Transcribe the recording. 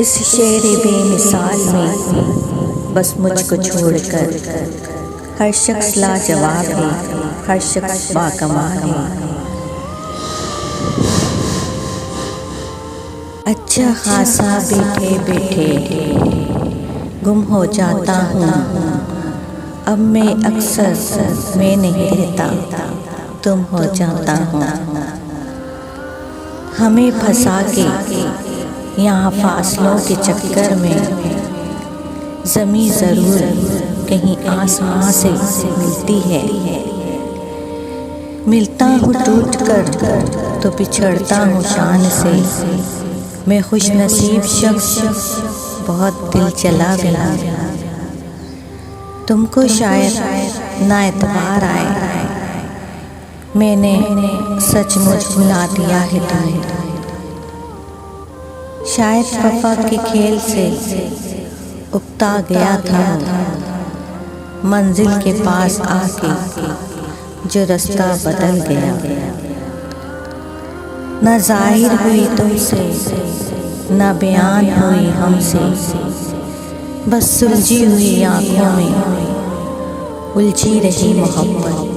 इस शेर बेमिसाल में बस मुझको छोड़कर हर शख्स लाजवाब है, हर शख्स बाकमाल है। अच्छा खासा बैठे बैठे गुम हो जाता हूँ। अब मैं अक्सर मैं नहीं रहता, तुम हो जाता हूँ। हमें फंसा के यहाँ फासलों के चक्कर में ज़मीं ज़रूर कहीं आसमां से मिलती है। मिलता हूँ टूट कर तो बिछड़ता हूँ शान से। मैं खुश नसीब शख्स बहुत दिल चला गया। तुमको शायद ना एतबार आए, मैंने सचमुच भुला दिया है तुम्हें। शायद वफा के खेल से उकता गया था, मंजिल के पास आके जो रास्ता बदल गया। न जाहिर हुई तुमसे, न बयान हुई हमसे, बस सुलझी हुई आँखों में उलझी रही मोहब्बत।